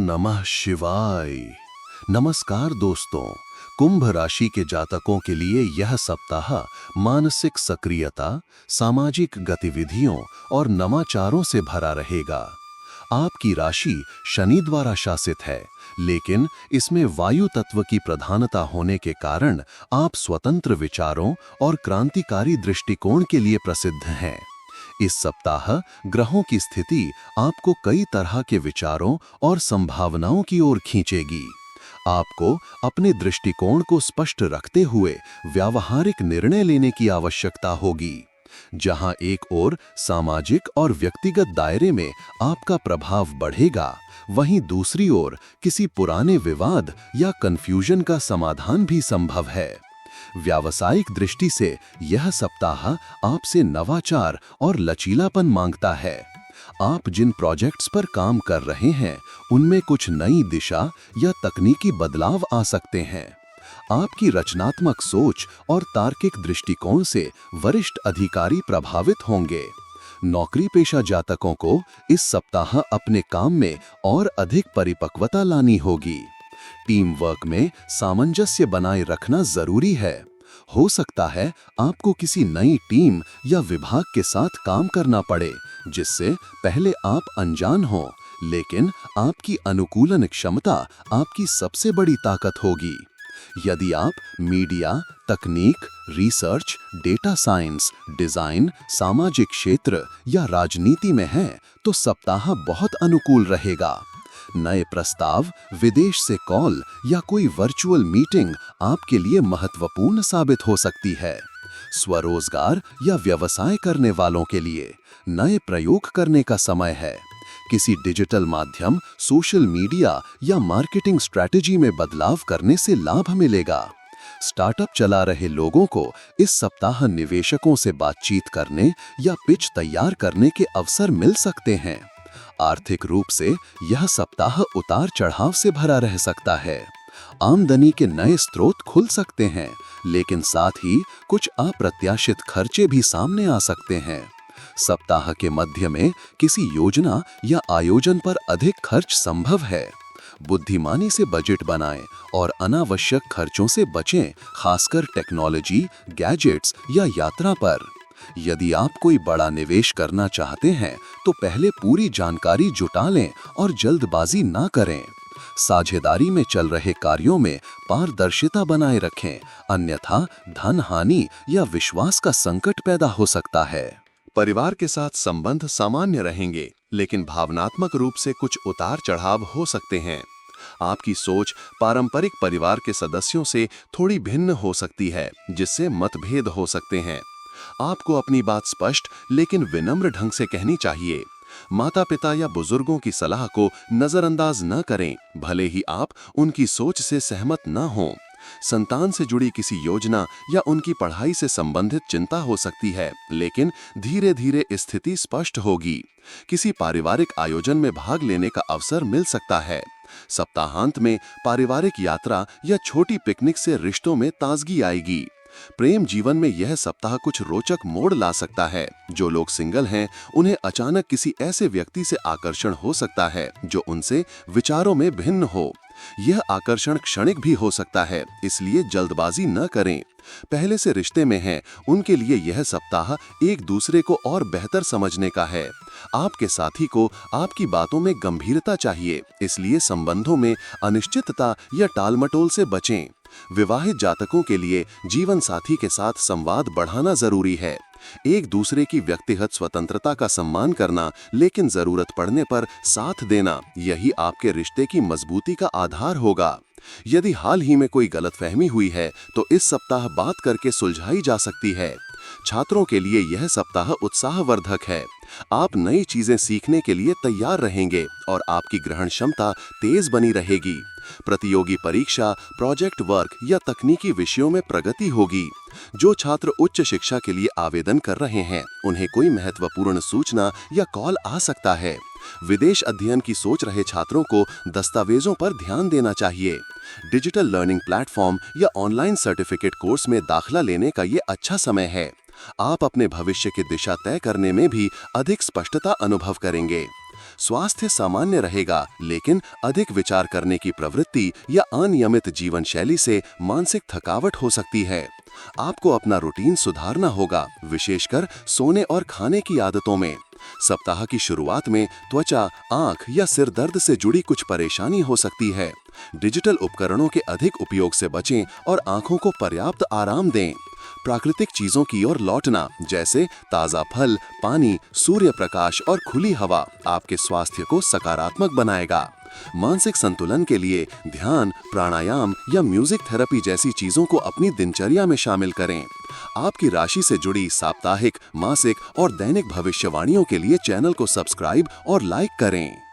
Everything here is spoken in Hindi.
नमः शिवाय। नमस्कार दोस्तों, कुंभ राशि के जातकों के लिए यह सप्ताह मानसिक सक्रियता, सामाजिक गतिविधियों और नवाचारों से भरा रहेगा। आपकी राशि शनि द्वारा शासित है, लेकिन इसमें वायु तत्व की प्रधानता होने के कारण आप स्वतंत्र विचारों और क्रांतिकारी दृष्टिकोण के लिए प्रसिद्ध हैं। इस सप्ताह ग्रहों की स्थिति आपको कई तरह के विचारों और संभावनाओं की ओर खींचेगी। आपको अपने दृष्टिकोण को स्पष्ट रखते हुए व्यावहारिक निर्णय लेने की आवश्यकता होगी। जहां एक ओर सामाजिक और व्यक्तिगत दायरे में आपका प्रभाव बढ़ेगा, वहीं दूसरी ओर किसी पुराने विवाद या कन्फ्यूजन का समाधान भी संभव है। व्यावसायिक दृष्टि से यह सप्ताह आपसे नवाचार और लचीलापन मांगता है। आप जिन प्रोजेक्ट्स पर काम कर रहे हैं, उनमें कुछ नई दिशा या तकनीकी बदलाव आ सकते हैं। आपकी रचनात्मक सोच और तार्किक दृष्टिकोण से वरिष्ठ अधिकारी प्रभावित होंगे। नौकरी पेशा जातकों को इस सप्ताह अपने काम में और अधिक परिपक्वता लानी होगी। टीम वर्क में सामंजस्य बनाए रखना जरूरी है। हो सकता है आपको किसी नई टीम या विभाग के साथ काम करना पड़े, जिससे पहले आप अनजान हो, लेकिन आपकी अनुकूलन क्षमता आपकी सबसे बड़ी ताकत होगी। यदि आप मीडिया, तकनीक, रिसर्च, डेटा साइंस, डिजाइन, सामाजिक क्षेत्र या राजनीति में हैं, तो सप्ताह बहुत अनुकूल रहेगा। नए प्रस्ताव, विदेश से कॉल या कोई वर्चुअल मीटिंग आपके लिए महत्वपूर्ण साबित हो सकती है। स्वरोजगार या व्यवसाय करने वालों के लिए नए प्रयोग करने का समय है। किसी डिजिटल माध्यम, सोशल मीडिया या मार्केटिंग स्ट्रैटेजी में बदलाव करने से लाभ मिलेगा। स्टार्टअप चला रहे लोगों को इस सप्ताह निवेशकों से बातचीत करने या पिच तैयार करने के अवसर मिल सकते हैं। आर्थिक रूप से यह सप्ताह उतार चढ़ाव से भरा रह सकता है। आमदनी के नए स्रोत खुल सकते हैं, लेकिन साथ ही कुछ अप्रत्याशित खर्चे भी सामने आ सकते हैं। सप्ताह के मध्य में किसी योजना या आयोजन पर अधिक खर्च संभव है। बुद्धिमानी से बजट बनाएं और अनावश्यक खर्चों से बचें, खासकर टेक्नोलॉजी, गैजेट्स या यात्रा पर। यदि आप कोई बड़ा निवेश करना चाहते हैं, तो पहले पूरी जानकारी जुटा लें और जल्दबाजी ना करें। साझेदारी में चल रहे कार्यों में पारदर्शिता बनाए रखें, अन्यथा धन हानि या विश्वास का संकट पैदा हो सकता है। परिवार के साथ संबंध सामान्य रहेंगे, लेकिन भावनात्मक रूप से कुछ उतार चढ़ाव हो सकते हैं। आपकी सोच पारंपरिक परिवार के सदस्यों से थोड़ी भिन्न हो सकती है, जिससे मतभेद हो सकते हैं। आपको अपनी बात स्पष्ट लेकिन विनम्र ढंग से कहनी चाहिए। माता पिता या बुजुर्गों की सलाह को नजरअंदाज न करें, भले ही आप उनकी सोच से सहमत न हों। संतान से जुड़ी किसी योजना या उनकी पढ़ाई से संबंधित चिंता हो सकती है, लेकिन धीरे धीरे स्थिति स्पष्ट होगी। किसी पारिवारिक आयोजन में भाग लेने का अवसर मिल सकता है। सप्ताहांत में पारिवारिक यात्रा या छोटी पिकनिक से रिश्तों में ताजगी आएगी। प्रेम जीवन में यह सप्ताह कुछ रोचक मोड़ ला सकता है। जो लोग सिंगल हैं, उन्हें अचानक किसी ऐसे व्यक्ति से आकर्षण हो सकता है जो उनसे विचारों में भिन्न हो। यह आकर्षण क्षणिक भी हो सकता है, इसलिए जल्दबाजी न करें। पहले से रिश्ते में हैं, उनके लिए यह सप्ताह एक दूसरे को और बेहतर समझने का है। आपके साथी को आपकी बातों में गंभीरता चाहिए, इसलिए संबंधों में अनिश्चितता या टालमटोल से बचें। विवाहित जातकों के लिए जीवन साथी के साथ संवाद बढ़ाना जरूरी है। एक दूसरे की व्यक्तिगत स्वतंत्रता का सम्मान करना, लेकिन जरूरत पड़ने पर साथ देना, यही आपके रिश्ते की मजबूती का आधार होगा। यदि हाल ही में कोई गलतफहमी हुई है, तो इस सप्ताह बात करके सुलझाई जा सकती है। छात्रों के लिए यह सप्ताह उत्साहवर्धक है। आप नई चीजें सीखने के लिए तैयार रहेंगे और आपकी ग्रहण क्षमता तेज बनी रहेगी। प्रतियोगी परीक्षा, प्रोजेक्ट वर्क या तकनीकी विषयों में प्रगति होगी। जो छात्र उच्च शिक्षा के लिए आवेदन कर रहे हैं, उन्हें कोई महत्वपूर्ण सूचना या कॉल आ सकता है। विदेश अध्ययन की सोच रहे छात्रों को दस्तावेजों पर ध्यान देना चाहिए। डिजिटल लर्निंग प्लेटफॉर्म या ऑनलाइन सर्टिफिकेट कोर्स में दाखिला लेने का ये अच्छा समय है। आप अपने भविष्य की दिशा तय करने में भी अधिक स्पष्टता अनुभव करेंगे। स्वास्थ्य सामान्य रहेगा, लेकिन अधिक विचार करने की प्रवृत्ति या अनियमित जीवन शैली से मानसिक थकावट हो सकती है। आपको अपना रूटीन सुधारना होगा, विशेषकर सोने और खाने की आदतों में। सप्ताह की शुरुआत में त्वचा, आंख या सिर दर्द से जुड़ी कुछ परेशानी हो सकती है। डिजिटल उपकरणों के अधिक उपयोग से बचें और आंखों को पर्याप्त आराम दें। प्राकृतिक चीजों की ओर लौटना, जैसे ताजा फल, पानी, सूर्य प्रकाश और खुली हवा, आपके स्वास्थ्य को सकारात्मक बनाएगा। मानसिक संतुलन के लिए ध्यान, प्राणायाम या म्यूजिक थेरेपी जैसी चीजों को अपनी दिनचर्या में शामिल करें। आपकी राशि से जुड़ी साप्ताहिक, मासिक और दैनिक भविष्यवाणियों के लिए चैनल को सब्सक्राइब और लाइक करें।